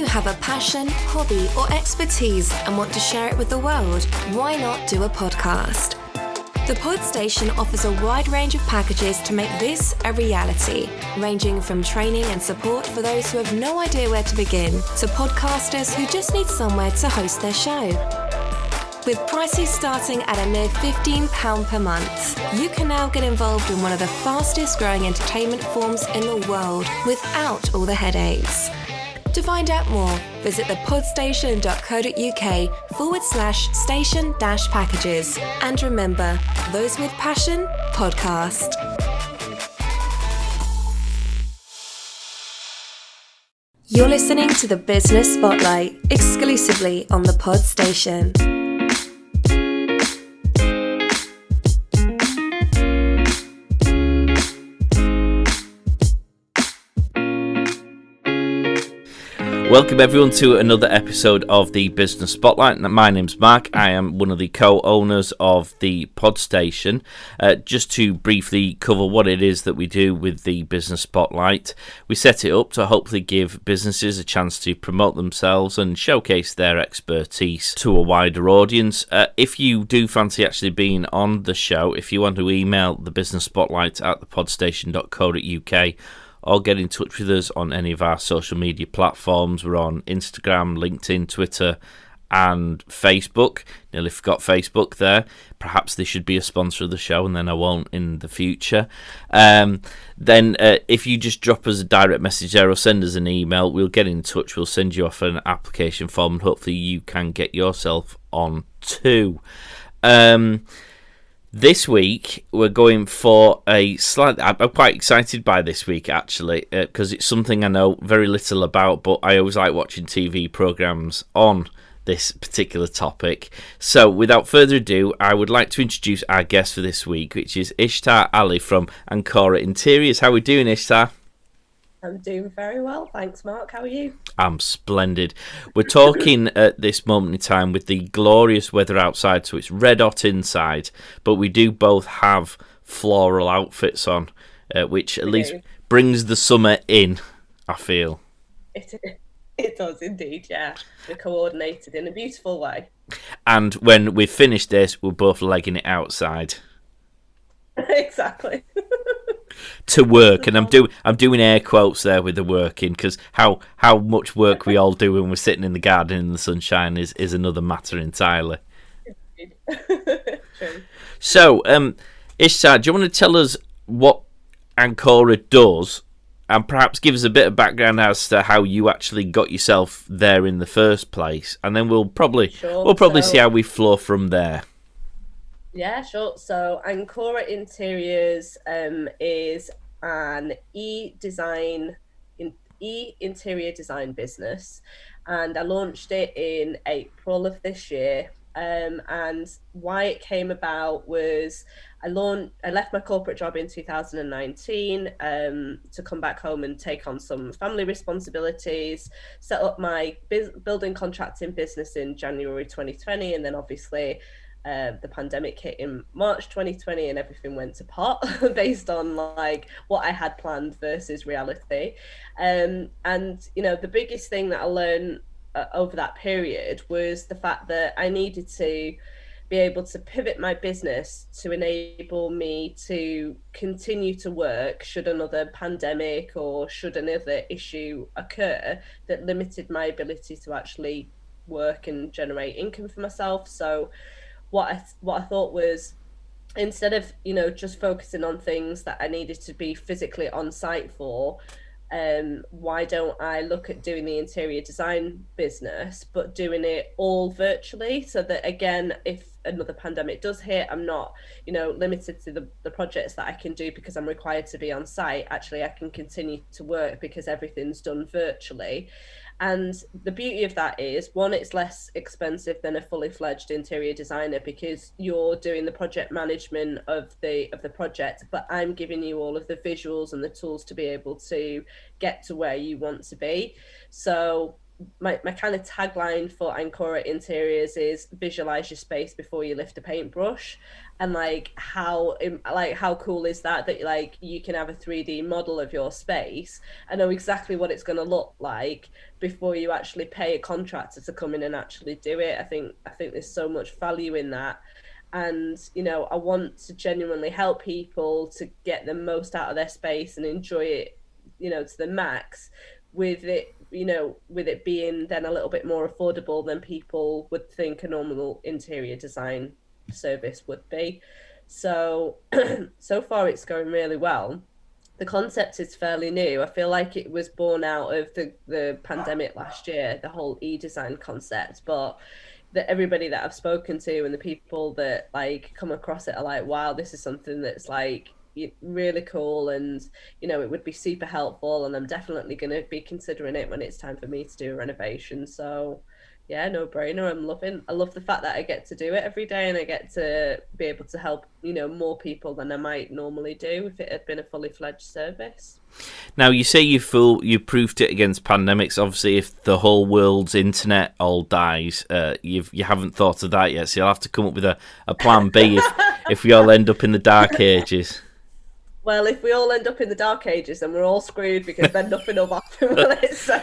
have a passion, hobby, or expertise and want to share it with the world, why not do a podcast? The Pod Station offers a wide range of packages to make this a reality, ranging from training and support for those who have no idea where to begin, to podcasters who just need somewhere to host their show. With prices starting at a mere £15 per month, you can now get involved in one of the fastest growing entertainment forms in the world without all the headaches. To find out more, visit thepodstation.co.uk/station-packages. And remember, those with passion, podcast. You're listening to the Business Spotlight, exclusively on the Pod Station. Welcome everyone to another episode of the Business Spotlight. My name's Mark. I am one of the co-owners of the Pod Station. Just to briefly cover what it is that we do with the Business Spotlight, we set it up to hopefully give businesses a chance to promote themselves and showcase their expertise to a wider audience. If you do fancy actually being on the show, if you want to email the Business Spotlight at thepodstation.co.uk, or get in touch with us on any of our social media platforms. We're on Instagram, LinkedIn, Twitter, and Facebook. Nearly forgot Facebook there. Perhaps they should be a sponsor of the show, and then I won't in the future. If you just drop us a direct message there or send us an email, we'll get in touch. We'll send you off an application form, and hopefully you can get yourself on too. This week, we're going for I'm quite excited by this week, actually, because it's something I know very little about, but I always like watching TV programmes on this particular topic. So, without further ado, I would like to introduce our guest for this week, which is Ishtar Ali from Ancora Interiors. How are we doing, Ishtar? I'm doing very well, thanks, Mark. How are you? I'm splendid. We're talking at this moment in time with the glorious weather outside, so it's red hot inside, but we do both have floral outfits on, which at least brings the summer in, I feel. It does indeed, yeah. We're coordinated in a beautiful way. And when we've finished this, we're both legging it outside. Exactly. To work, and I'm doing air quotes there with the working, because how much work we all do when we're sitting in the garden in the sunshine is another matter entirely. True. So, Ishtar, do you want to tell us what Ancora does, and perhaps give us a bit of background as to how you actually got yourself there in the first place, and then we'll probably see how we flow from there. Yeah, sure. So Ancora Interiors is an e-interior design business, and I launched it in April of this year. And why it came about was I left my corporate job in 2019 to come back home and take on some family responsibilities, set up my building contracting business in January 2020, and then obviously the pandemic hit in March 2020 and everything went to pot based on like what I had planned versus reality. And you know, the biggest thing that I learned over that period was the fact that I needed to be able to pivot my business to enable me to continue to work should another pandemic or should another issue occur that limited my ability to actually work and generate income for myself. So what I thought was, instead of, you know, just focusing on things that I needed to be physically on site for, why don't I look at doing the interior design business, but doing it all virtually, so that, again, if another pandemic does hit, I'm not, you know, limited to the projects that I can do because I'm required to be on site. Actually, I can continue to work because everything's done virtually. And the beauty of that is, one, it's less expensive than a fully fledged interior designer because you're doing the project management of the project, but I'm giving you all of the visuals and the tools to be able to get to where you want to be. So my kind of tagline for Ancora interiors is visualize your space before you lift a paintbrush. And like how cool is that like you can have a 3D model of your space and know exactly what it's going to look like before you actually pay a contractor to come in and actually do it. I think there's so much value in that. And I want to genuinely help people to get the most out of their space and enjoy it to the max, with it being then a little bit more affordable than people would think a normal interior design service would be. So so far it's going really well. The concept is fairly new. I feel like it was born out of the pandemic last year, the whole e-design concept, but that everybody that I've spoken to and the people that like come across it are like, wow, this is something that's like really cool, and it would be super helpful, and I'm definitely going to be considering it when it's time for me to do a renovation. So yeah, no brainer. I love the fact that I get to do it every day, and I get to be able to help more people than I might normally do if it had been a fully fledged service. Now, you say you proved it against pandemics. Obviously, if the whole world's internet all dies, you haven't thought of that yet, so you'll have to come up with a plan B if we all end up in the dark ages. Well, if we all end up in the dark ages, then we're all screwed, because then nothing will happen with it. So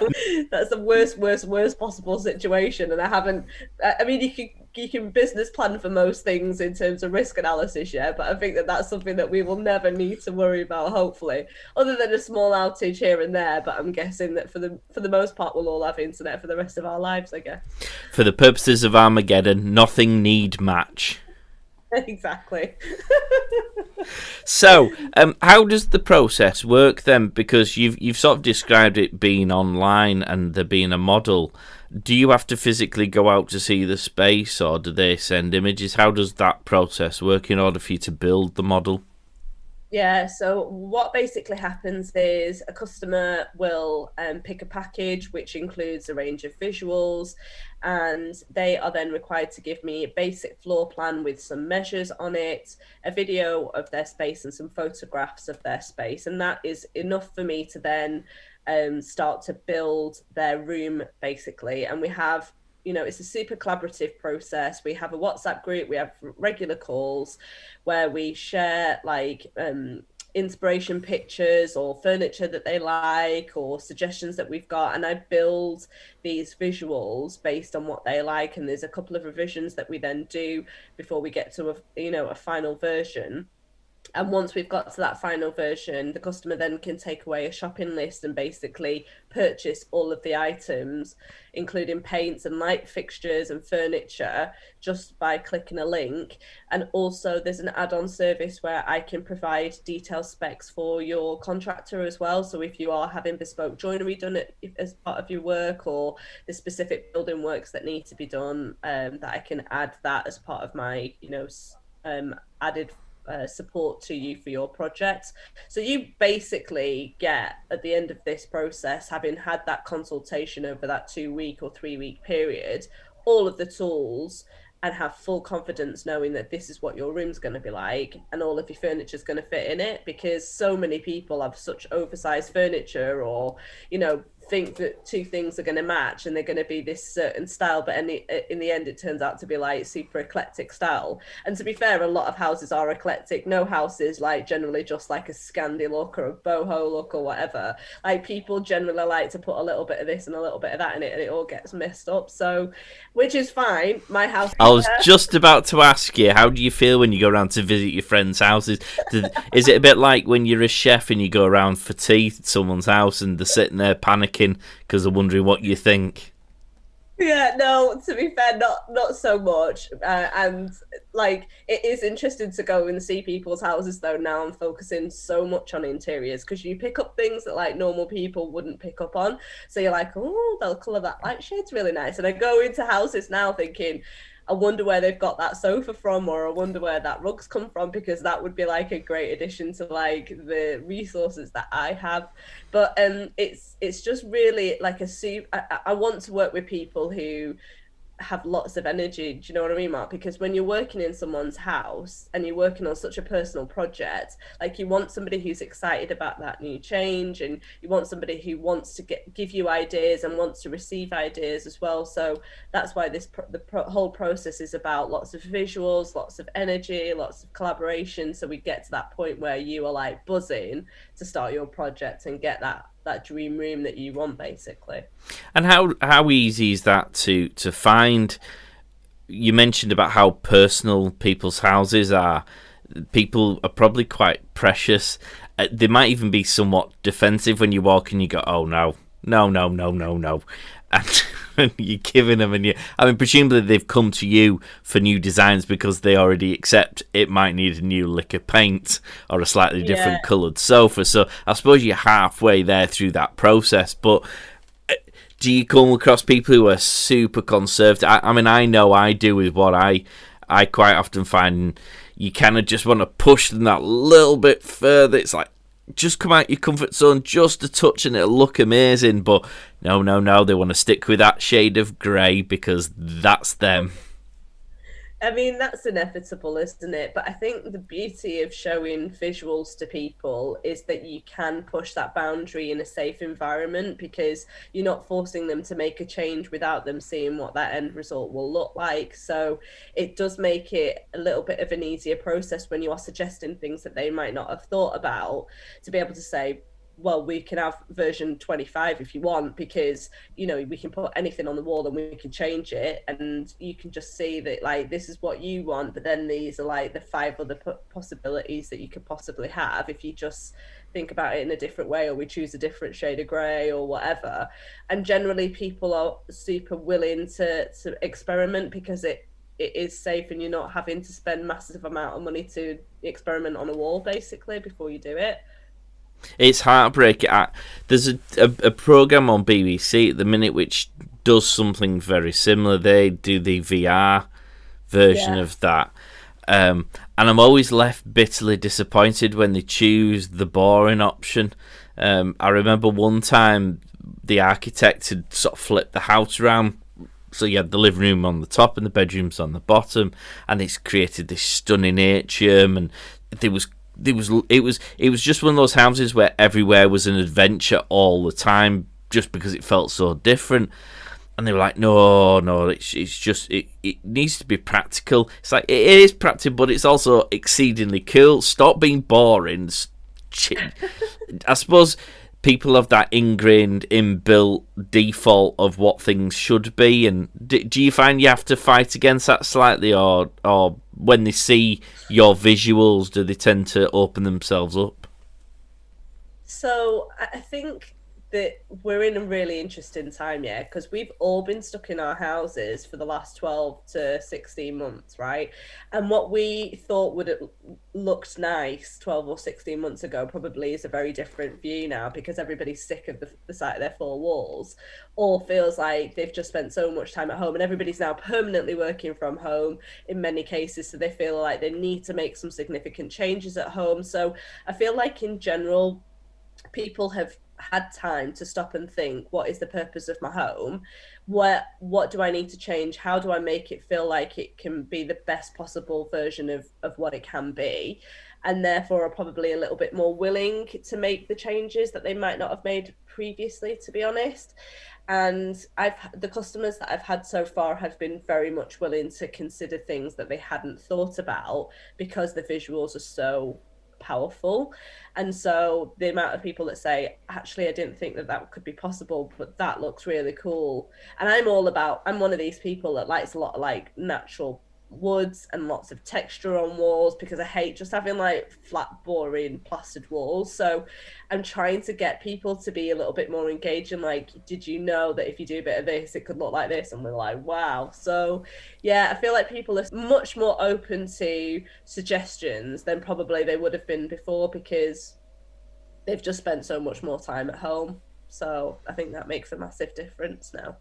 that's the worst possible situation. And I mean, you can business plan for most things in terms of risk analysis, yeah, but I think that's something that we will never need to worry about, hopefully, other than a small outage here and there. But I'm guessing that for the most part, we'll all have internet for the rest of our lives, I guess. For the purposes of Armageddon, nothing need match. Exactly. So, how does the process work then? Because you've sort of described it being online and there being a model. Do you have to physically go out to see the space, or do they send images? How does that process work in order for you to build the model? Yeah, so what basically happens is a customer will pick a package which includes a range of visuals, and they are then required to give me a basic floor plan with some measures on it, a video of their space, and some photographs of their space. And that is enough for me to then start to build their room, basically. And we have it's a super collaborative process. We have a WhatsApp group, we have regular calls where we share like inspiration pictures or furniture that they like or suggestions that we've got, and I build these visuals based on what they like. And there's a couple of revisions that we then do before we get to a final version. And once we've got to that final version, the customer then can take away a shopping list and basically purchase all of the items, including paints and light fixtures and furniture, just by clicking a link. And also there's an add-on service where I can provide detailed specs for your contractor as well. So if you are having bespoke joinery done as part of your work, or the specific building works that need to be done, that I can add that as part of my, added support to you for your project. So you basically get, at the end of this process, having had that consultation over that 2-week or 3-week period, all of the tools, and have full confidence knowing that this is what your room's going to be like and all of your furniture is going to fit in it. Because so many people have such oversized furniture, or think that two things are going to match and they're going to be this certain style, but in the end it turns out to be like super eclectic style. And to be fair, a lot of houses are eclectic. No house is like generally just like a Scandi look or a boho look or whatever. Like people generally like to put a little bit of this and a little bit of that in it, and it all gets messed up. So, which is fine. My house, I was just about to ask you, how do you feel when you go around to visit your friends' houses? Is it a bit like when you're a chef and you go around for tea at someone's house and they're sitting there panicking because they're wondering what you think? Yeah, no, to be fair, not so much. And like, it is interesting to go and see people's houses though. Now I'm focusing so much on interiors, because you pick up things that like normal people wouldn't pick up on. So you're like, oh, the colour of that light shade's really nice. And I go into houses now thinking, I wonder where they've got that sofa from, or I wonder where that rug's come from, because that would be like a great addition to like the resources that I have. But it's just really like I want to work with people who have lots of energy. Do you know what I mean, Mark? Because when you're working in someone's house and you're working on such a personal project, like, you want somebody who's excited about that new change, and you want somebody who wants to give you ideas and wants to receive ideas as well. So that's why whole process is about lots of visuals, lots of energy, lots of collaboration, so we get to that point where you are like buzzing to start your project and get that dream room that you want, basically. And how easy is that to find? You mentioned about how personal people's houses are. People are probably quite precious. They might even be somewhat defensive when you walk and you go, oh no, and you're giving them, presumably they've come to you for new designs because they already accept it might need a new lick of paint or a slightly different coloured sofa. So I suppose you're halfway there through that process. But do you come across people who are super conservative? I know I do with what I quite often find you kind of just want to push them that little bit further. It's like, just come out your comfort zone just a touch and it'll look amazing. But no, they want to stick with that shade of grey because that's them. I mean, that's inevitable, isn't it? But I think the beauty of showing visuals to people is that you can push that boundary in a safe environment, because you're not forcing them to make a change without them seeing what that end result will look like. So it does make it a little bit of an easier process when you are suggesting things that they might not have thought about, to be able to say, well, we can have version 25 if you want, because, you know, we can put anything on the wall and we can change it, and you can just see that, like, this is what you want, but then these are like the 5 other possibilities that you could possibly have if you just think about it in a different way, or we choose a different shade of grey or whatever. And generally people are super willing to experiment, because it is safe and you're not having to spend massive amount of money to experiment on a wall, basically, before you do it. It's heartbreaking. There's a program on BBC at the minute which does something very similar. They do the VR version of that. And I'm always left bitterly disappointed when they choose the boring option. I remember one time the architect had sort of flipped the house around. So you had the living room on the top and the bedrooms on the bottom, and it's created this stunning atrium, and it was just one of those houses where everywhere was an adventure all the time, just because it felt so different. And they were like, no, it's just it needs to be practical. It's like, it is practical, but it's also exceedingly cool. Stop being boring. I suppose people have that ingrained, inbuilt default of what things should be. And do you find you have to fight against that slightly, or when they see your visuals, do they tend to open themselves up? So I think that we're in a really interesting time, because we've all been stuck in our houses for the last 12 to 16 months, right? And what we thought would have looked nice 12 or 16 months ago probably is a very different view now, because everybody's sick of the sight of their 4 walls, or feels like they've just spent so much time at home, and everybody's now permanently working from home in many cases, so they feel like they need to make some significant changes at home. So I feel like in general people have had time to stop and think, what is the purpose of my home? What do I need to change? How do I make it feel like it can be the best possible version of what it can be? And therefore are probably a little bit more willing to make the changes that they might not have made previously, to be honest. And the customers that I've had so far have been very much willing to consider things that they hadn't thought about, because the visuals are so powerful. And so the amount of people that say, actually, I didn't think that could be possible, but that looks really cool. And I'm one of these people that likes a lot of like natural woods and lots of texture on walls, because I hate just having like flat, boring, plastered walls. So I'm trying to get people to be a little bit more engaging, like, did you know that if you do a bit of this, it could look like this? And we're like, wow. So yeah, I feel like people are much more open to suggestions than probably they would have been before, because they've just spent so much more time at home. So I think that makes a massive difference now.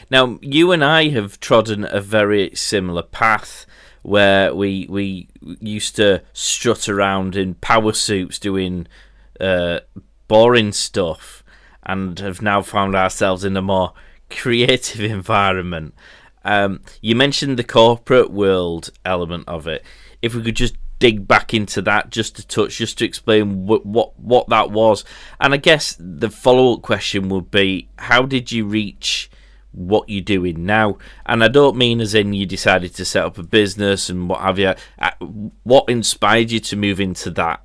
Now, you and I have trodden a very similar path, where we used to strut around in power suits doing boring stuff, and have now found ourselves in a more creative environment. You mentioned the corporate world element of it. If we could just dig back into that just to touch, just to explain what that was. And I guess the follow-up question would be, how did you reach what you're doing now? And I don't mean as in you decided to set up a business and what have you. What inspired you to move into that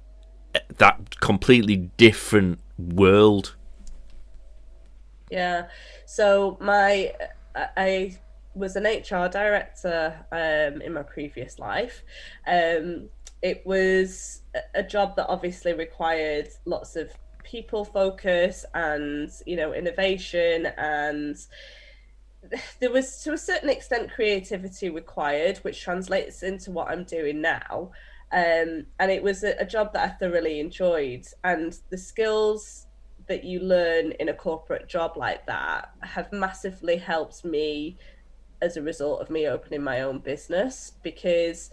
completely different world? Yeah, so I was an HR director in my previous life. It was a job that obviously required lots of people focus and, innovation, and there was to a certain extent creativity required, which translates into what I'm doing now. And it was a job that I thoroughly enjoyed, and the skills that you learn in a corporate job like that have massively helped me as a result of me opening my own business, because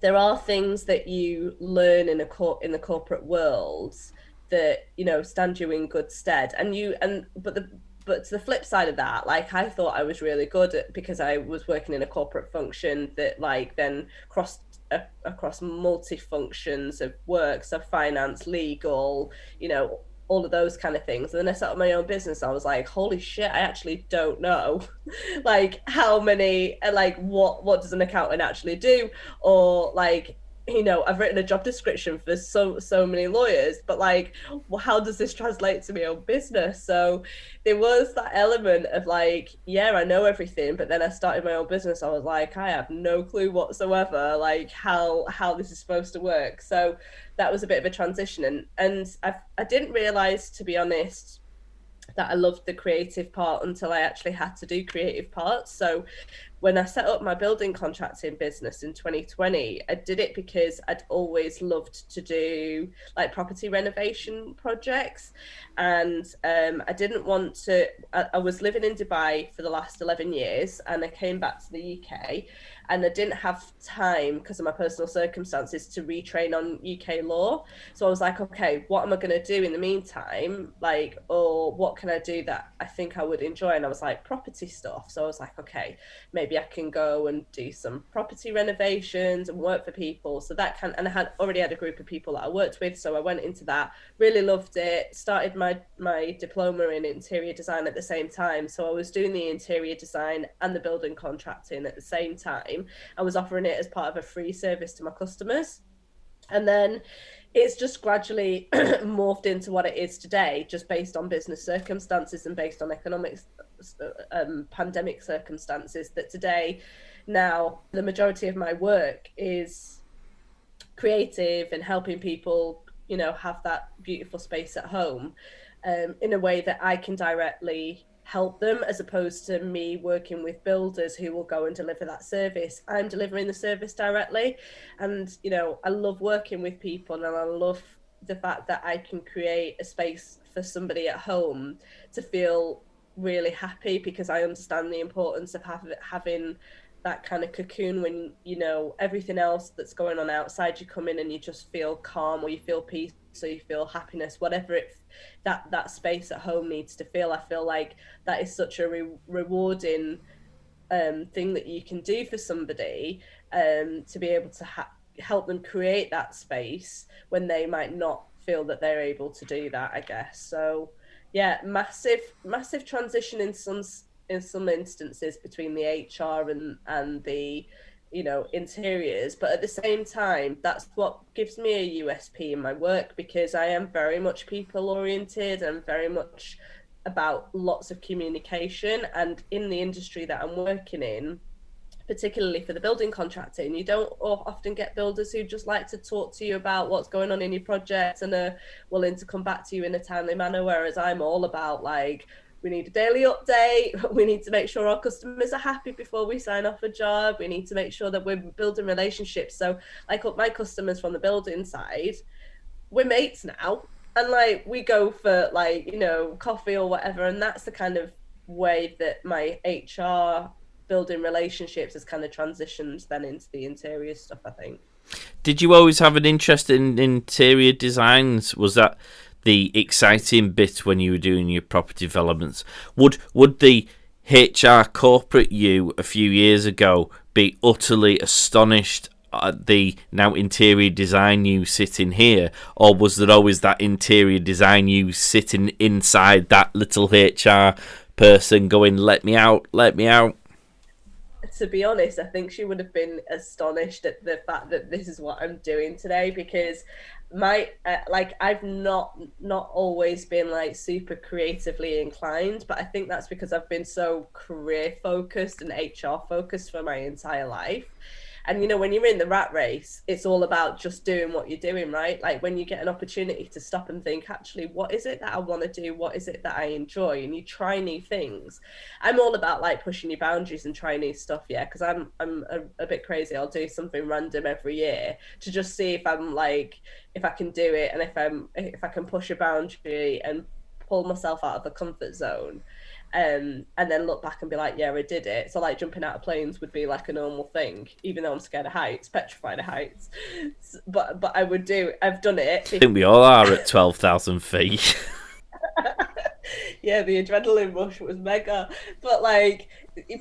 there are things that you learn in the corporate world that stand you in good stead, but to the flip side of that, like, I thought I was really good at, because I was working in a corporate function that then crossed across multi functions of work, so finance, legal, all of those kind of things. And then I set up my own business. I was like, holy shit, I actually don't know like how many, like what does an accountant actually do, or I've written a job description for so many lawyers, but how does this translate to my own business? So there was that element of I know everything, but then I started my own business. I was like, I have no clue whatsoever, how this is supposed to work. So that was a bit of a transition, and I didn't realize, to be honest, that I loved the creative part until I actually had to do creative parts. So when I set up my building contracting business in 2020, I did it because I'd always loved to do property renovation projects. And I didn't want to, I was living in Dubai for the last 11 years, and I came back to the UK, and I didn't have time because of my personal circumstances to retrain on UK law. So I was like, okay, what am I going to do in the meantime? Or what can I do that I think I would enjoy? And I was like, property stuff. So I was like, okay, maybe I can go and do some property renovations and work for people. So and I already had a group of people that I worked with. So I went into that, really loved it, started my diploma in interior design at the same time. So I was doing the interior design and the building contracting at the same time. I was offering it as part of a free service to my customers. And then it's just gradually morphed into what it is today, just based on business circumstances and based on economic pandemic circumstances, that today, now, the majority of my work is creative and helping people, have that beautiful space at home in a way that I can directly help them, as opposed to me working with builders who will go and deliver that service. I'm delivering the service directly. And, I love working with people, and I love the fact that I can create a space for somebody at home to feel really happy, because I understand the importance of having that kind of cocoon when, everything else that's going on outside, you come in and you just feel calm, or you feel peace, or you feel happiness, whatever that space at home needs to feel. I feel like that is such a rewarding thing that you can do for somebody, to be able to help them create that space when they might not feel that they're able to do that, I guess. So yeah, massive transition in some instances between the HR and the interiors, but at the same time, that's what gives me a USP in my work, because I am very much people oriented and very much about lots of communication. And in the industry that I'm working in, particularly for the building contracting, you don't often get builders who just like to talk to you about what's going on in your project and are willing to come back to you in a timely manner, whereas I'm all about we need a daily update. We need to make sure our customers are happy before we sign off a job. We need to make sure that we're building relationships. So my customers from the building side, we're mates now. And we go for coffee or whatever. And that's the kind of way that my HR building relationships has kind of transitioned then into the interior stuff, I think. Did you always have an interest in interior designs? Was that the exciting bit when you were doing your property developments? Would the HR corporate you a few years ago be utterly astonished at the now interior design you sitting here, or was there always that interior design you sitting inside that little HR person going, let me out, let me out? To be honest, I think she would have been astonished at the fact that this is what I'm doing today, because my I've not always been like super creatively inclined, but I think that's because I've been so career focused and HR focused for my entire life. And you know, when you're in the rat race, it's all about just doing what you're doing, right? Like when you get an opportunity to stop and think, actually, what is it that I want to do? What is it that I enjoy? And you try new things. I'm all about like pushing your boundaries and trying new stuff, yeah, because I'm a bit crazy. I'll do something random every year to just see if I'm like, if I can do it, and if I can push a boundary and pull myself out of the comfort zone. And then look back and be like, yeah, I did it. So like jumping out of planes would be like a normal thing, even though I'm scared of heights, petrified of heights. But I've done it. I think we all are at 12,000 feet. Yeah, the adrenaline rush was mega. But like,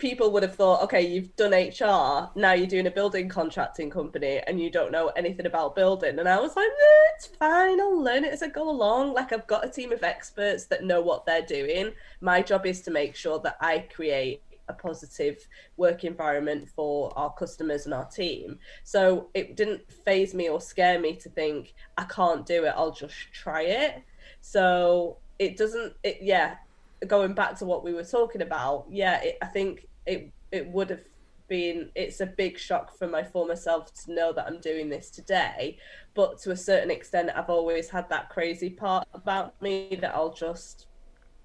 people would have thought, okay, you've done HR, now you're doing a building contracting company and you don't know anything about building. And I was like, it's fine, I'll learn it as I go along. Like, I've got a team of experts that know what they're doing. My job is to make sure that I create a positive work environment for our customers and our team. So it didn't faze me or scare me to think, I can't do it, I'll just try it. So it doesn't, going back to what we were talking about, I think it would have been, it's a big shock for my former self to know that I'm doing this today. But to a certain extent, I've always had that crazy part about me that I'll just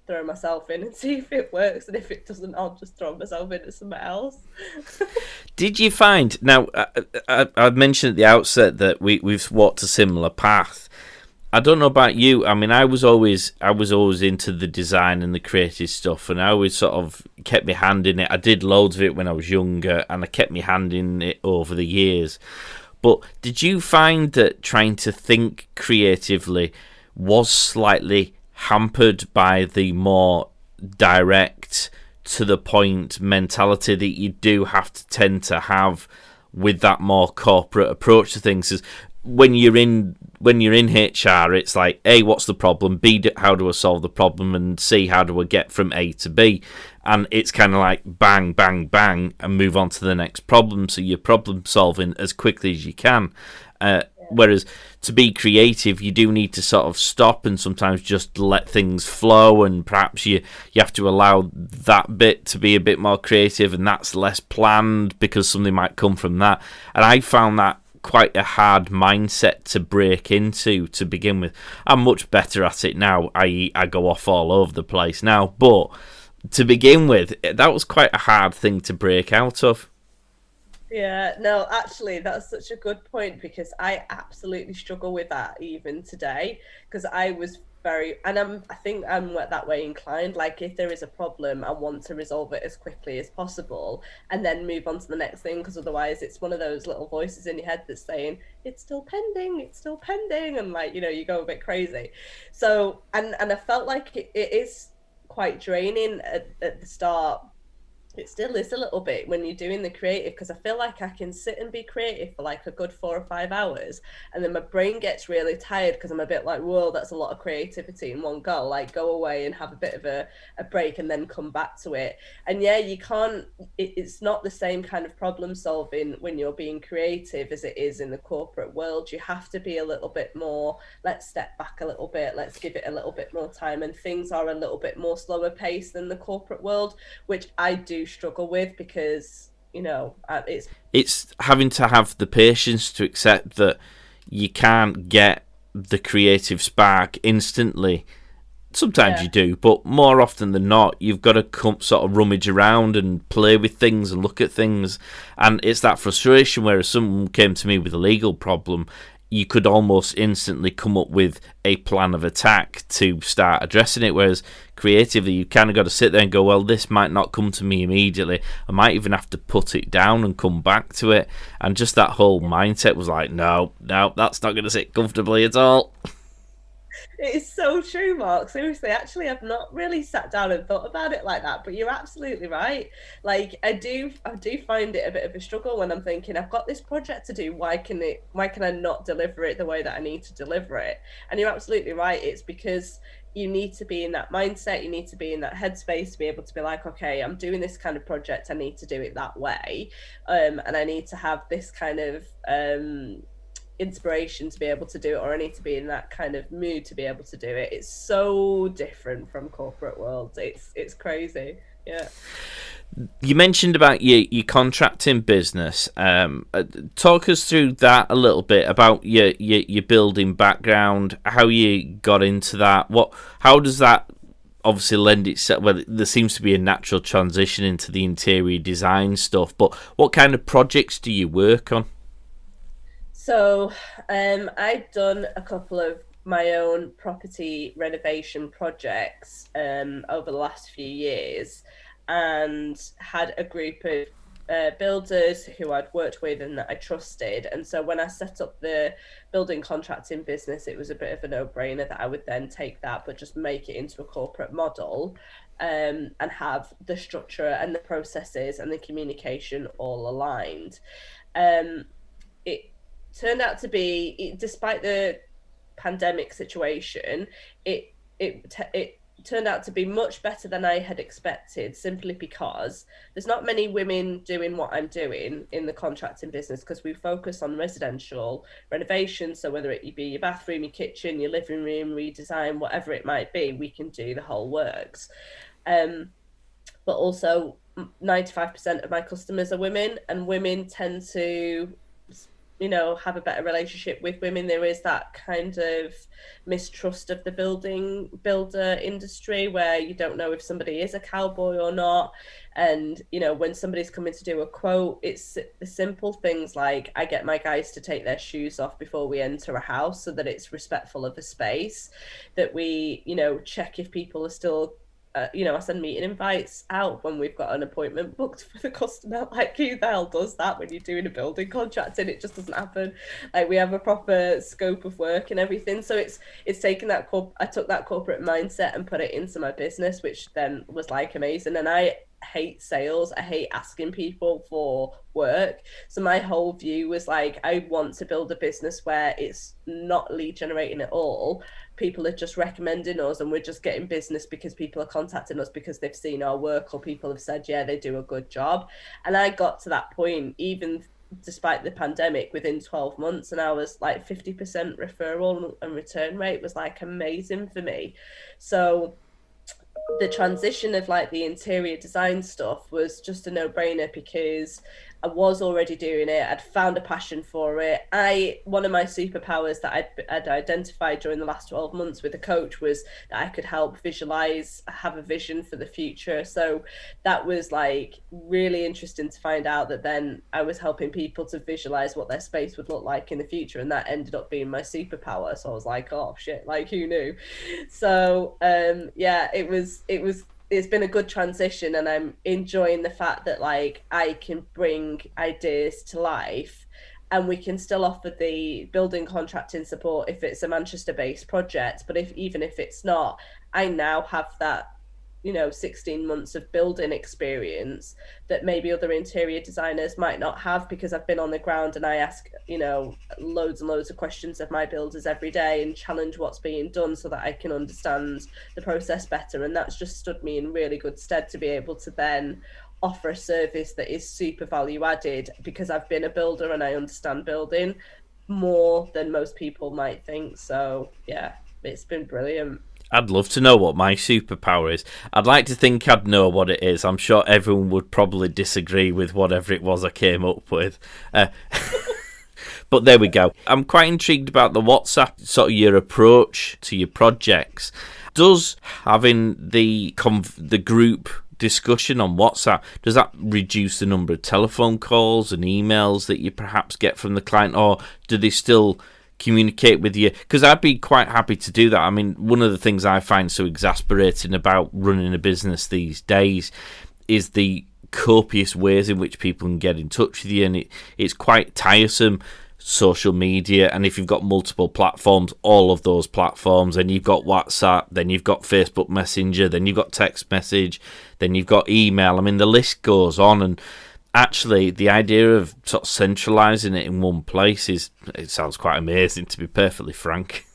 throw myself in and see if it works. And if it doesn't, I'll just throw myself into something else. Did you find, now, I mentioned at the outset that we've walked a similar path. I don't know about you. I mean, I was always into the design and the creative stuff, and I always sort of kept my hand in it. I did loads of it when I was younger, and I kept my hand in it over the years. But did you find that trying to think creatively was slightly hampered by the more direct, to the point mentality that you do have to tend to have with that more corporate approach to things? As when you're in HR, it's like, A, what's the problem? B, how do I solve the problem? And C, how do I get from A to B? And it's kind of like bang, bang, bang, and move on to the next problem. So you're problem solving as quickly as you can. Whereas to be creative, you do need to sort of stop and sometimes just let things flow. And perhaps you have to allow that bit to be a bit more creative, and that's less planned because something might come from that. And I found that quite a hard mindset to break into to begin with. I'm much better at it now, i.e. I go off all over the place now, but to begin with, that was quite a hard thing to break out of. Yeah, no, actually, that's such a good point, because I absolutely struggle with that even today, because I was I think I'm that way inclined. Like, if there is a problem, I want to resolve it as quickly as possible and then move on to the next thing, because otherwise it's one of those little voices in your head that's saying, it's still pending, and like, you know, you go a bit crazy. So, and I felt like it is quite draining at the start. It still is a little bit when you're doing the creative, because I feel like I can sit and be creative for like a good 4 or 5 hours, and then my brain gets really tired because I'm a bit like, whoa, that's a lot of creativity in one go. Like, go away and have a bit of a break and then come back to it. And yeah, you can't, it's not the same kind of problem solving when you're being creative as it is in the corporate world. You have to be a little bit more, let's step back a little bit, let's give it a little bit more time, and things are a little bit more slower paced than the corporate world, which I do struggle with, because, you know, it's having to have the patience to accept that you can't get the creative spark instantly. Sometimes you do, but more often than not, you've got to sort of rummage around and play with things and look at things, and it's that frustration. Whereas someone came to me with a legal problem, you could almost instantly come up with a plan of attack to start addressing it. Whereas creatively, you kind of got to sit there and go, well, this might not come to me immediately. I might even have to put it down and come back to it. And just that whole mindset was like, no, that's not going to sit comfortably at all. It's so true, Mark. Seriously, actually, I've not really sat down and thought about it like that, but you're absolutely right. Like, I do find it a bit of a struggle when I'm thinking, I've got this project to do. Why can I not deliver it the way that I need to deliver it? And you're absolutely right. It's because you need to be in that mindset. You need to be in that headspace to be able to be like, okay, I'm doing this kind of project. I need to do it that way, and I need to have this kind of inspiration to be able to do it, or I need to be in that kind of mood to be able to do it. It's so different from corporate world. It's crazy. Yeah. You mentioned about your contracting business. Talk us through that a little bit, about your building background, how you got into that. How does that obviously lend itself? Well, there seems to be a natural transition into the interior design stuff, but what kind of projects do you work on? So I've done a couple of my own property renovation projects over the last few years, and had a group of builders who I'd worked with and that I trusted. And so when I set up the building contracting business, it was a bit of a no-brainer that I would then take that, but just make it into a corporate model, and have the structure and the processes and the communication all aligned. It turned out to be, despite the pandemic situation, it turned out to be much better than I had expected, simply because there's not many women doing what I'm doing in the contracting business, because we focus on residential renovation. So whether it be your bathroom, your kitchen, your living room, redesign, whatever it might be, we can do the whole works. But also 95% of my customers are women, and women tend to have a better relationship with women. There is that kind of mistrust of the builder industry, where you don't know if somebody is a cowboy or not. And when somebody's coming to do a quote, it's the simple things like, I get my guys to take their shoes off before we enter a house so that it's respectful of the space, that we check if people are still I send meeting invites out when we've got an appointment booked for the customer. Like, who the hell does that when you're doing a building contract? And it just doesn't happen. Like, we have a proper scope of work and everything. So it's taken that I took that corporate mindset and put it into my business, which then was like amazing. And I hate sales. I hate asking people for work. So my whole view was like, I want to build a business where it's not lead generating at all. People are just recommending us, and we're just getting business because people are contacting us because they've seen our work, or people have said, yeah, they do a good job. And I got to that point, even despite the pandemic, within 12 months, and I was like 50% referral and return rate was like amazing for me. So the transition of like the interior design stuff was just a no-brainer, because I was already doing it. I'd found a passion for it. One of my superpowers that I'd identified during the last 12 months with a coach was that I could help visualize, have a vision for the future. So that was like really interesting to find out that then I was helping people to visualize what their space would look like in the future. And that ended up being my superpower. So I was like, oh shit, like, who knew? So it's been a good transition, and I'm enjoying the fact that like I can bring ideas to life, and we can still offer the building contracting support if it's a Manchester-based project. But even if it's not, I now have that 16 months of building experience that maybe other interior designers might not have, because I've been on the ground and I ask loads and loads of questions of my builders every day and challenge what's being done so that I can understand the process better. And that's just stood me in really good stead to be able to then offer a service that is super value added, because I've been a builder and I understand building more than most people might think. So yeah, it's been brilliant. I'd love to know what my superpower is. I'd like to think I'd know what it is. I'm sure everyone would probably disagree with whatever it was I came up with. But there we go. I'm quite intrigued about the WhatsApp, sort of your approach to your projects. Does having the group discussion on WhatsApp, does that reduce the number of telephone calls and emails that you perhaps get from the client, or do they still communicate with you? Because I'd be quite happy to do that. I mean, one of the things I find so exasperating about running a business these days is the copious ways in which people can get in touch with you, and it's quite tiresome social media, and if you've got multiple platforms, all of those platforms, and you've got WhatsApp, then you've got Facebook Messenger, then you've got text message, then you've got email. I mean, the list goes on, and actually the idea of sort of centralising it in one place it sounds quite amazing, to be perfectly frank.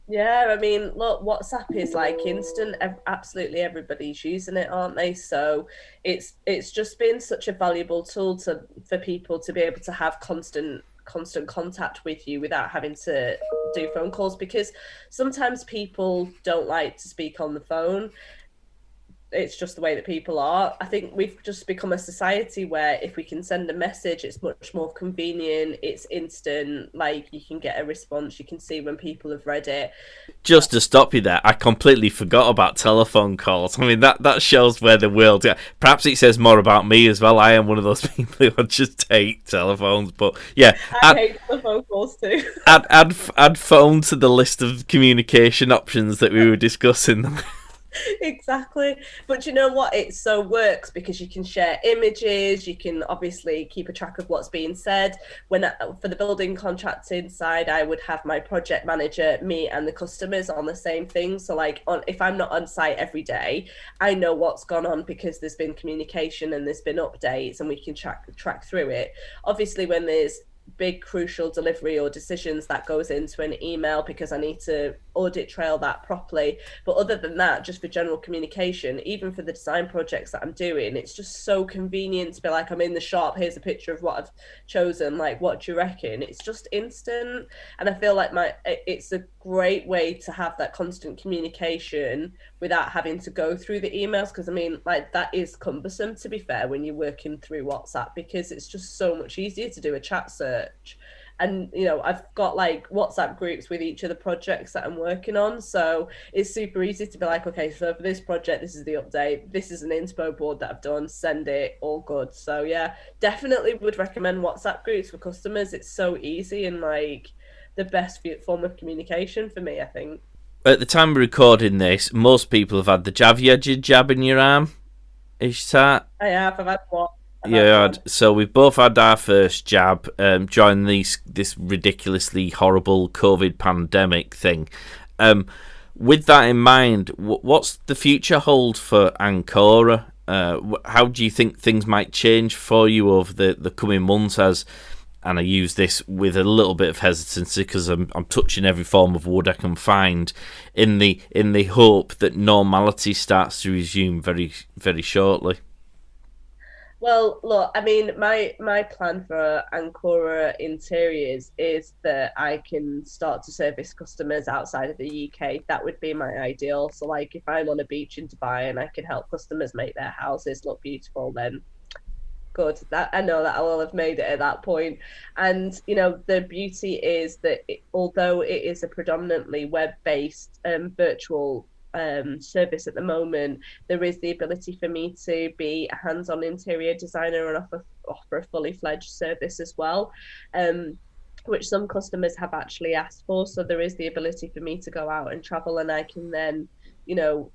Yeah, I mean, look, WhatsApp is like instant. Absolutely everybody's using it, aren't they? So it's just been such a valuable tool for people to be able to have constant contact with you without having to do phone calls, because sometimes people don't like to speak on the phone. It's just the way that people are. I think we've just become a society where if we can send a message, it's much more convenient, it's instant, like you can get a response, you can see when people have read it. Just to stop you there, I completely forgot about telephone calls. I mean, that shows where the world... Perhaps it says more about me as well. I am one of those people who just hate telephones, but yeah. I hate telephone calls too. add phone to the list of communication options that we were discussing. Exactly. But you know what, it so works because you can share images, you can obviously keep a track of what's being said. For the building contracting side, I would have my project manager, me and the customers on the same thing. So like if I'm not on site every day, I know what's gone on because there's been communication and there's been updates, and we can track through it. Obviously when there's big crucial delivery or decisions, that goes into an email because I need to audit trail that properly. But other than that, just for general communication, even for the design projects that I'm doing, it's just so convenient to be like, I'm in the shop, here's a picture of what I've chosen, like what do you reckon? It's just instant. And I feel like it's a great way to have that constant communication without having to go through the emails, because I mean, like, that is cumbersome, to be fair, when you're working through WhatsApp, because it's just so much easier to do a chat search. And you know, I've got like WhatsApp groups with each of the projects that I'm working on, so it's super easy to be like, okay, so for this project, this is the update, this is an inspo board that I've done, send it, all good. So yeah, definitely would recommend WhatsApp groups for customers. It's so easy and like the best form of communication for me, I think. At the time of recording this, most people have had the jab. You had your jab in your arm, Ishtar? I have. I've had one. Yeah, so we've both had our first jab during this ridiculously horrible COVID pandemic thing. With that in mind, what's the future hold for Ancora? How do you think things might change for you over the coming months? And I use this with a little bit of hesitancy because I'm touching every form of wood I can find, in the hope that normality starts to resume very, very shortly. Well, look, I mean, my plan for Ancora Interiors is that I can start to service customers outside of the UK. That would be my ideal. So, like, if I'm on a beach in Dubai and I can help customers make their houses look beautiful, then good. That I know that I will have made it at that point. And, you know, the beauty is that although it is a predominantly web-based virtual service at the moment, there is the ability for me to be a hands-on interior designer and offer a fully fledged service as well, which some customers have actually asked for. So there is the ability for me to go out and travel, and I can then, you know,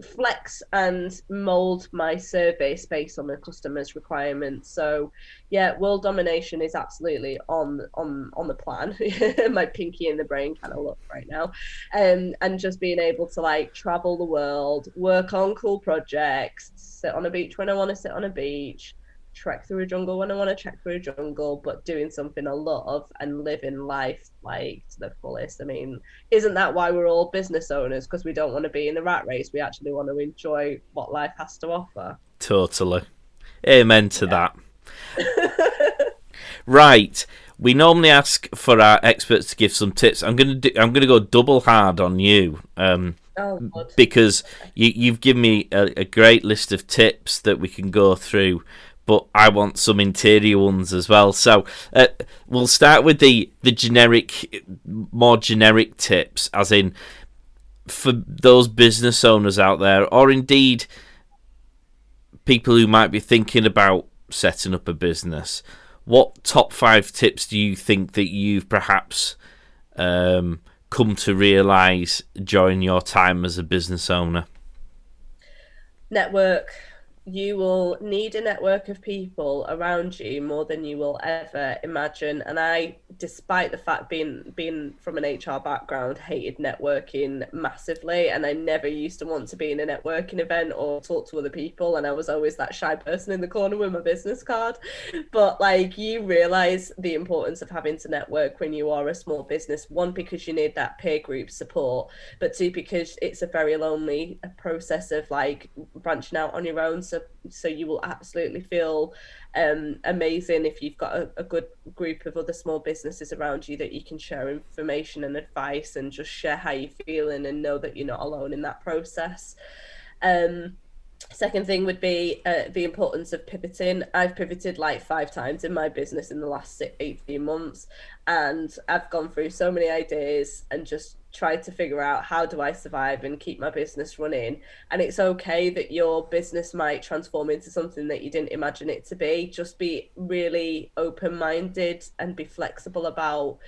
flex and mold my service based on the customer's requirements. So yeah, world domination is absolutely on the plan. My pinky in the brain kind of look right now, and just being able to like travel the world, work on cool projects, sit on a beach when I want to sit on a beach, trek through a jungle when I want to trek through a jungle, but doing something I love and living life like to the fullest. I mean, isn't that why we're all business owners? Because we don't want to be in the rat race. We actually want to enjoy what life has to offer. Totally. Amen to that. Right. We normally ask for our experts to give some tips. I'm gonna go double hard on you. Because you've given me a great list of tips that we can go through, but I want some interior ones as well. So we'll start with the more generic tips, as in for those business owners out there, or indeed people who might be thinking about setting up a business. What top 5 tips do you think that you've perhaps come to realise during your time as a business owner? Network. you will need a network of people around you more than you will ever imagine. And I, despite the fact being from an HR background, hated networking massively. And I never used to want to be in a networking event or talk to other people. And I was always that shy person in the corner with my business card. But like, you realize the importance of having to network when you are a small business. One, because you need that peer group support, but two, because it's a very lonely process of like branching out on your own. So you will absolutely feel amazing if you've got a good group of other small businesses around you that you can share information and advice and just share how you're feeling and know that you're not alone in that process. Second thing would be the importance of pivoting. I've pivoted like 5 times in my business in the last 18 months, and I've gone through so many ideas and just tried to figure out, how do I survive and keep my business running? And it's okay that your business might transform into something that you didn't imagine it to be. Just be really open-minded and be flexible about,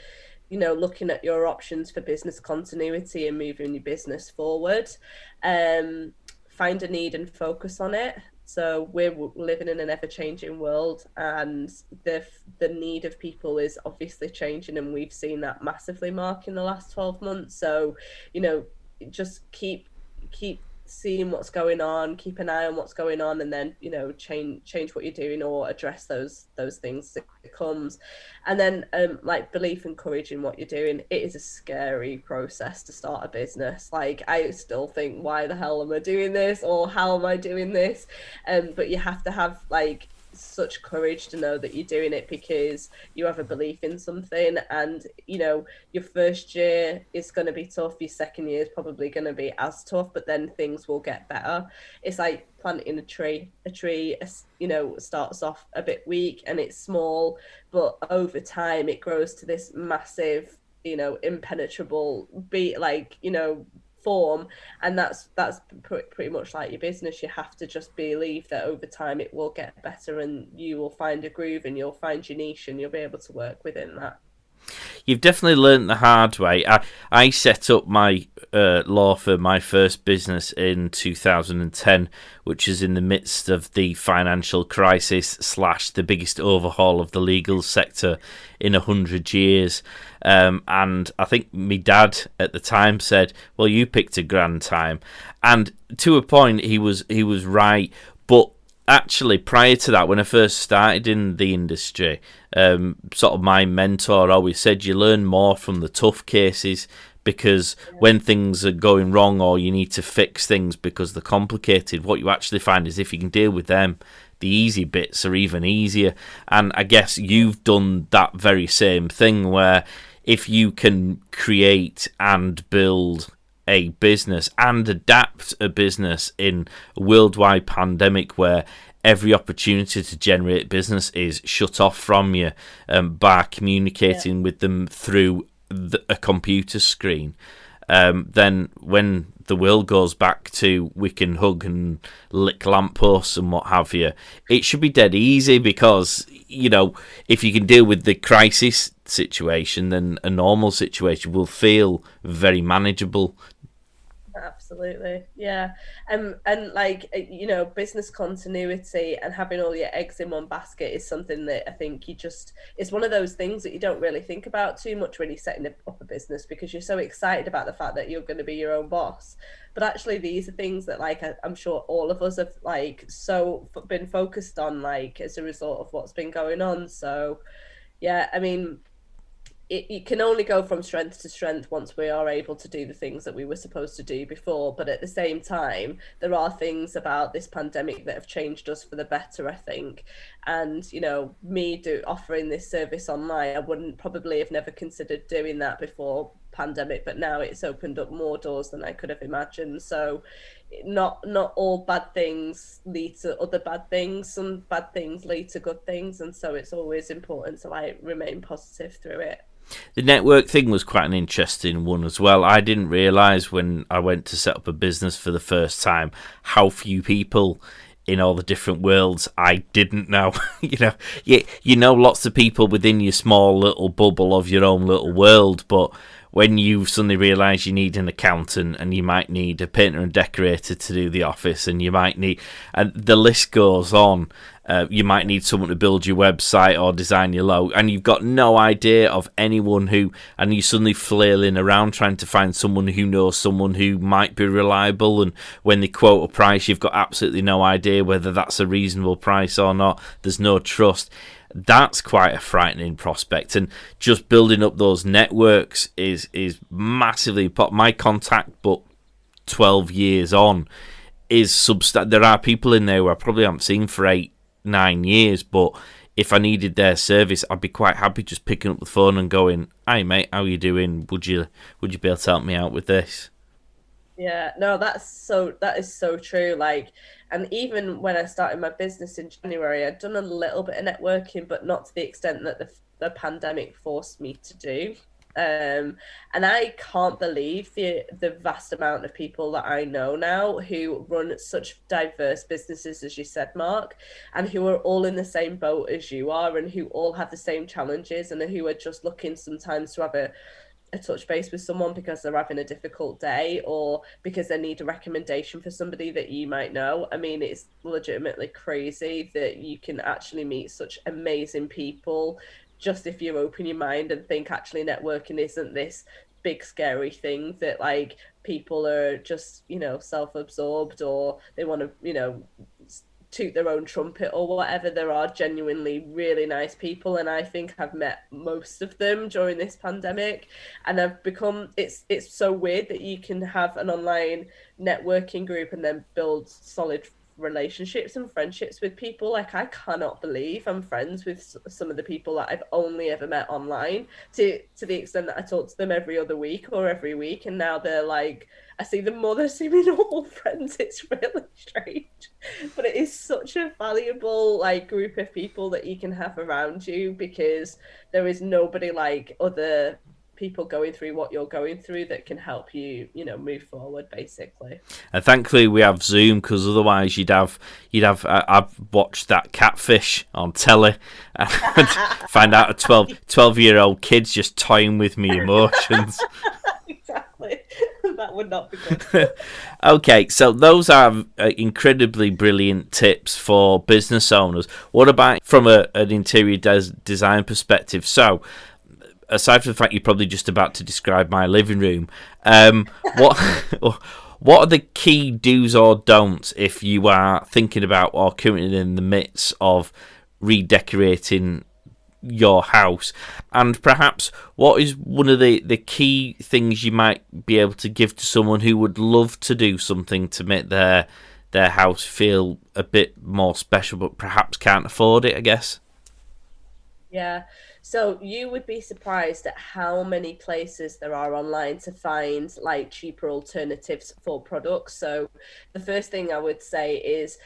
you know, looking at your options for business continuity and moving your business forward. Find a need and focus on it. So we're living in an ever-changing world, and the need of people is obviously changing, and we've seen that massively, Mark, in the last 12 months. So, you know, just keep seeing what's going on, keep an eye on what's going on, and then, you know, change what you're doing or address those things as it comes. And then like belief and courage in what you're doing. It is a scary process to start a business. Like, I still think, why the hell am I doing this, or how am I doing this? But you have to have like such courage to know that you're doing it because you have a belief in something. And, you know, your first year is going to be tough, your second year is probably going to be as tough, but then things will get better. It's like planting a tree, you know, starts off a bit weak and it's small, but over time it grows to this massive, you know, impenetrable form. And that's pretty much like your business. You have to just believe that over time it will get better, and you will find a groove and you'll find your niche and you'll be able to work within that. You've definitely learnt the hard way. I set up my law firm, my first business, in 2010, which is in the midst of the financial crisis / the biggest overhaul of the legal sector in 100 years. And I think my dad at the time said, well, you picked a grand time. And to a point, he was right. But actually, prior to that, when I first started in the industry, sort of my mentor always said you learn more from the tough cases, because when things are going wrong or you need to fix things because they're complicated, what you actually find is if you can deal with them, the easy bits are even easier. And I guess you've done that very same thing, where if you can create and build a business and adapt a business in a worldwide pandemic where every opportunity to generate business is shut off from you by communicating with them through a computer screen, then when the world goes back to we can hug and lick lampposts and what have you, it should be dead easy, because, you know, if you can deal with the crisis situation, then a normal situation will feel very manageable. Absolutely, yeah. And like, you know, business continuity and having all your eggs in one basket is something that I think it's one of those things that you don't really think about too much when you're setting up a business, because you're so excited about the fact that you're going to be your own boss. But actually, these are things that, like, I'm sure all of us have like so been focused on, like, as a result of what's been going on. So yeah, I mean, it can only go from strength to strength once we are able to do the things that we were supposed to do before. But at the same time, there are things about this pandemic that have changed us for the better, I think. And, you know, offering this service online, I wouldn't probably have never considered doing that before pandemic, but now it's opened up more doors than I could have imagined. So not all bad things lead to other bad things. Some bad things lead to good things. And so it's always important to like remain positive through it. The network thing was quite an interesting one as well. I didn't realise when I went to set up a business for the first time how few people in all the different worlds I didn't know. You know lots of people within your small little bubble of your own little world, but when you suddenly realise you need an accountant, and you might need a painter and decorator to do the office, and you might need, and the list goes on. You might need someone to build your website or design your logo, and you've got no idea of anyone who, and you're suddenly flailing around trying to find someone who knows someone who might be reliable, and when they quote a price, you've got absolutely no idea whether that's a reasonable price or not. There's no trust. That's quite a frightening prospect, and just building up those networks is massively important. My contact book 12 years on is there are people in there who I probably haven't seen for 8-9 years, but if I needed their service, I'd be quite happy just picking up the phone and going, "Hi mate, how you doing? Would you be able to help me out with this?" Yeah, no, that is so true. Like, and even when I started my business in January, I'd done a little bit of networking, but not to the extent that the pandemic forced me to do. And I can't believe the vast amount of people that I know now who run such diverse businesses, as you said, Mark, and who are all in the same boat as you are, and who all have the same challenges, and who are just looking sometimes to have a touch base with someone because they're having a difficult day, or because they need a recommendation for somebody that you might know. I mean, it's legitimately crazy that you can actually meet such amazing people just if you open your mind and think actually networking isn't this big scary thing that like people are just, self-absorbed, or they want to, toot their own trumpet or whatever. There are genuinely really nice people, and I think I've met most of them during this pandemic, and I've become, it's so weird that you can have an online networking group and then build solid relationships and friendships with people. Like, I cannot believe I'm friends with some of the people that I've only ever met online, to the extent that I talk to them every other week or every week, and now they're like, I see them more than I see my normal friends. It's really strange, but it is such a valuable like group of people that you can have around you, because there is nobody like other people going through what you're going through that can help you, move forward, basically. And thankfully we have Zoom, because otherwise you'd have I've watched that catfish on telly and find out a 12-year-old kid's just toying with me emotions. Exactly. That would not be good. Okay, so those are incredibly brilliant tips for business owners. What about from an interior design perspective? So, aside from the fact you're probably just about to describe my living room, what are the key do's or don'ts if you are thinking about or currently in the midst of redecorating your house? And perhaps what is one of the key things you might be able to give to someone who would love to do something to make their house feel a bit more special but perhaps can't afford it, I guess? Yeah. So you would be surprised at how many places there are online to find like cheaper alternatives for products. So the first thing I would say is,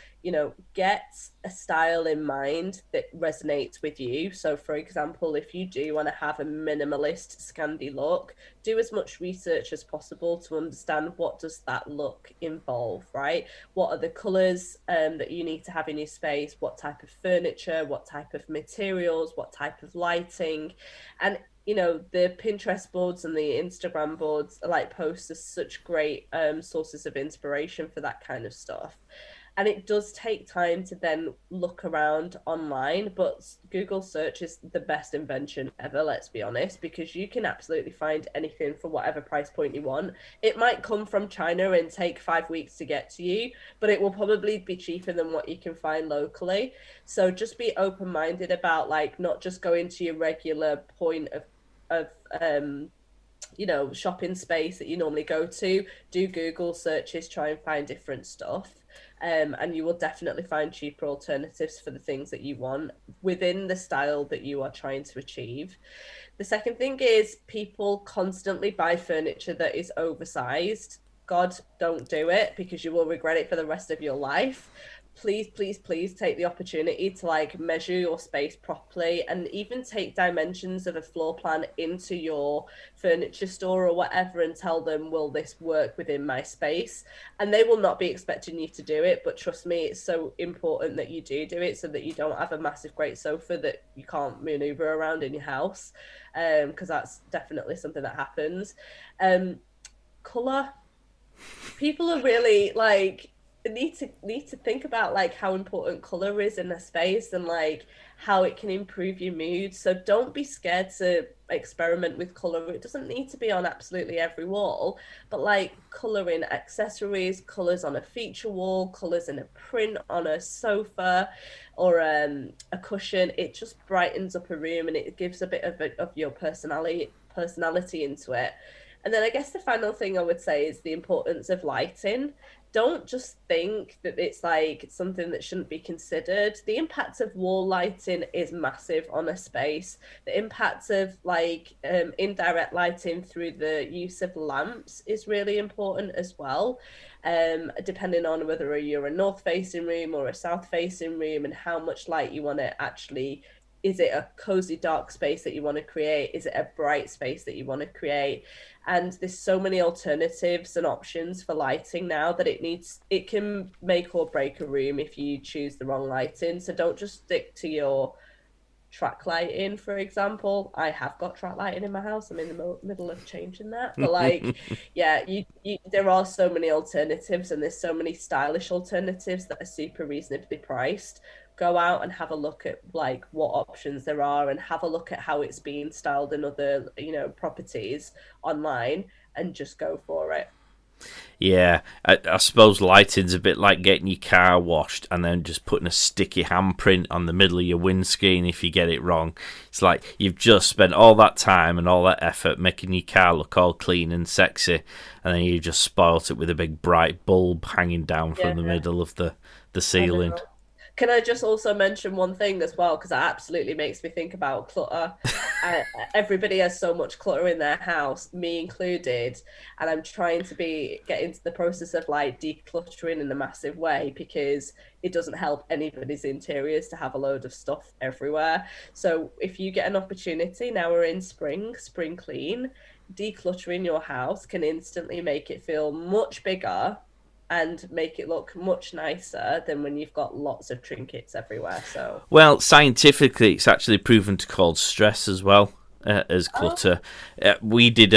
get a style in mind that resonates with you. So for example, if you do want to have a minimalist Scandi look, do as much research as possible to understand what does that look involve, right? What are the colors that you need to have in your space? What type of furniture? What type of materials? What type of lighting? And the Pinterest boards and the Instagram boards like posts are such great sources of inspiration for that kind of stuff. And it does take time to then look around online, but Google search is the best invention ever, let's be honest, because you can absolutely find anything for whatever price point you want. It might come from China and take 5 weeks to get to you, but it will probably be cheaper than what you can find locally. So just be open-minded about like not just going to your regular point of shopping space that you normally go to. Do Google searches, try and find different stuff. And you will definitely find cheaper alternatives for the things that you want within the style that you are trying to achieve. The second thing is people constantly buy furniture that is oversized. God, don't do it, because you will regret it for the rest of your life. Please, please, please take the opportunity to like measure your space properly, and even take dimensions of a floor plan into your furniture store or whatever, and tell them, will this work within my space? And they will not be expecting you to do it, but trust me, it's so important that you do it, so that you don't have a massive great sofa that you can't maneuver around in your house, because that's definitely something that happens. Color, people are really like need to think about like how important color is in a space, and like how it can improve your mood. So don't be scared to experiment with color. It doesn't need to be on absolutely every wall, but like color in accessories, colors on a feature wall, colors in a print on a sofa or a cushion. It just brightens up a room, and it gives a bit of your personality into it. And then I guess the final thing I would say is the importance of lighting. Don't just think that it's like something that shouldn't be considered. The impact of wall lighting is massive on a space. The impact of like indirect lighting through the use of lamps is really important as well. Depending on whether you're a north facing room or a south facing room, and how much light you want to actually, is it a cozy dark space that you want to create? Is it a bright space that you want to create? And there's so many alternatives and options for lighting now that it can make or break a room if you choose the wrong lighting. So don't just stick to your track lighting, for example. I have got track lighting in my house. I'm in the middle of changing that, but like yeah, you there are so many alternatives, and there's so many stylish alternatives that are super reasonably priced. Go out and have a look at like what options there are, and have a look at how it's being styled in other, properties online, and just go for it. Yeah, I suppose lighting's a bit like getting your car washed and then just putting a sticky handprint on the middle of your windscreen if you get it wrong. It's like you've just spent all that time and all that effort making your car look all clean and sexy, and then you just spoilt it with a big bright bulb hanging down from the middle of the ceiling. Can I just also mention one thing as well, because that absolutely makes me think about clutter. Everybody has so much clutter in their house, me included, and I'm trying to get into the process of like decluttering in a massive way, because it doesn't help anybody's interiors to have a load of stuff everywhere. So if you get an opportunity, now we're in spring clean, decluttering your house can instantly make it feel much bigger and make it look much nicer than when you've got lots of trinkets everywhere. So, well, scientifically, it's actually proven to cause stress as well as clutter. We did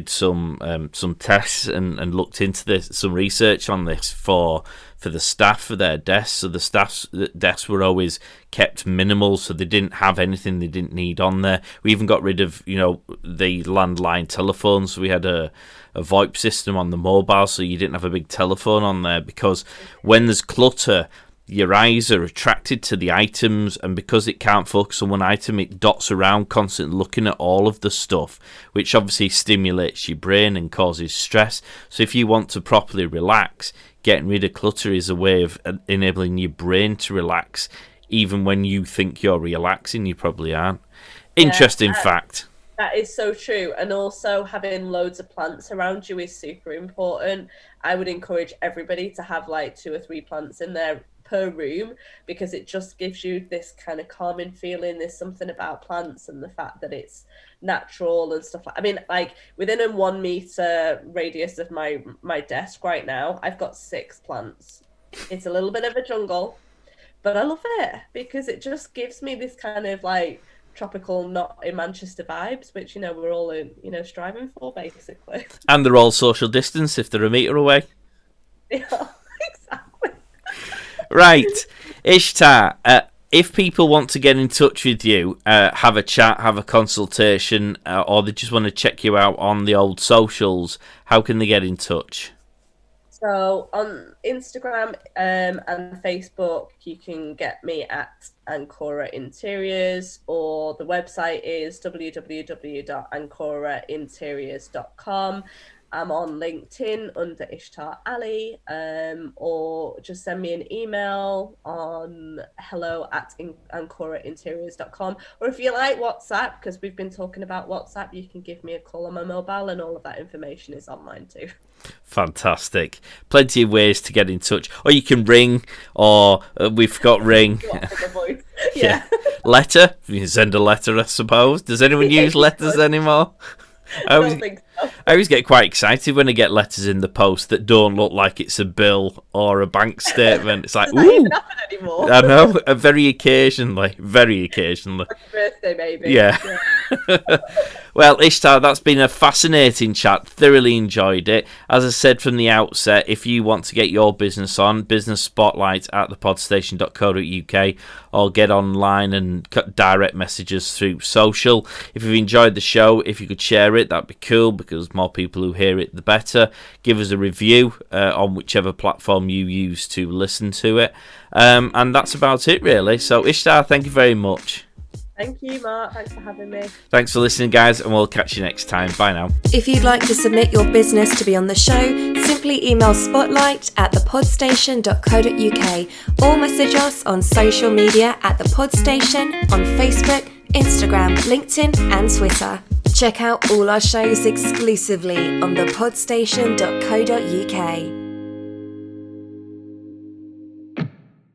some tests and looked into this, some research on this for the staff for their desks. So the staff's desks were always kept minimal, so they didn't have anything they didn't need on there. We even got rid of the landline telephones. So we had a VoIP system on the mobile, so you didn't have a big telephone on there, because when there's clutter, your eyes are attracted to the items, and because it can't focus on one item, it dots around constantly looking at all of the stuff, which obviously stimulates your brain and causes stress. So if you want to properly relax, getting rid of clutter is a way of enabling your brain to relax. Even when you think you're relaxing, you probably aren't. Interesting fact. That is so true. And also having loads of plants around you is super important. I would encourage everybody to have like 2 or 3 plants in there per room, because it just gives you this kind of calming feeling. There's something about plants and the fact that it's natural and stuff like, I mean, like within a 1 meter radius of my desk right now, I've got 6 plants. It's a little bit of a jungle, but I love it because it just gives me this kind of like tropical, not in Manchester vibes, which we're all striving for, basically. And they're all social distance if they're a metre away. Yeah, exactly. Right, Ishtar, if people want to get in touch with you, have a chat, have a consultation, or they just want to check you out on the old socials, how can they get in touch? So on Instagram and Facebook, you can get me at Ancora Interiors, or the website is www.ancorainteriors.com. I'm on LinkedIn under Ishtar Ali, or just send me an email on hello@ancorainteriors.com. Or if you like WhatsApp, because we've been talking about WhatsApp, you can give me a call on my mobile, and all of that information is online too. Fantastic. Plenty of ways to get in touch. Or you can ring, or we've got ring. Yeah. Letter. You can send a letter, I suppose. Does anyone use letters anymore? I don't think so. I always get quite excited when I get letters in the post that don't look like it's a bill or a bank statement. It's like, Does that even happen anymore? I know, very occasionally. Like a birthday, maybe. Yeah. Well, Ishtar, that's been a fascinating chat. Thoroughly enjoyed it. As I said from the outset, if you want to get your business on, business spotlight at thepodstation.co.uk, or get online and direct messages through social. If you've enjoyed the show, if you could share it, that'd be cool, because more people who hear it, the better. Give us a review on whichever platform you use to listen to it. And that's about it, really. So, Ishtar, thank you very much. Thank you, Mark. Thanks for having me. Thanks for listening, guys, and we'll catch you next time. Bye now. If you'd like to submit your business to be on the show, simply email spotlight@thepodstation.co.uk or message us on social media at The Podstation on Facebook, Instagram, LinkedIn and Twitter. Check out all our shows exclusively on thepodstation.co.uk.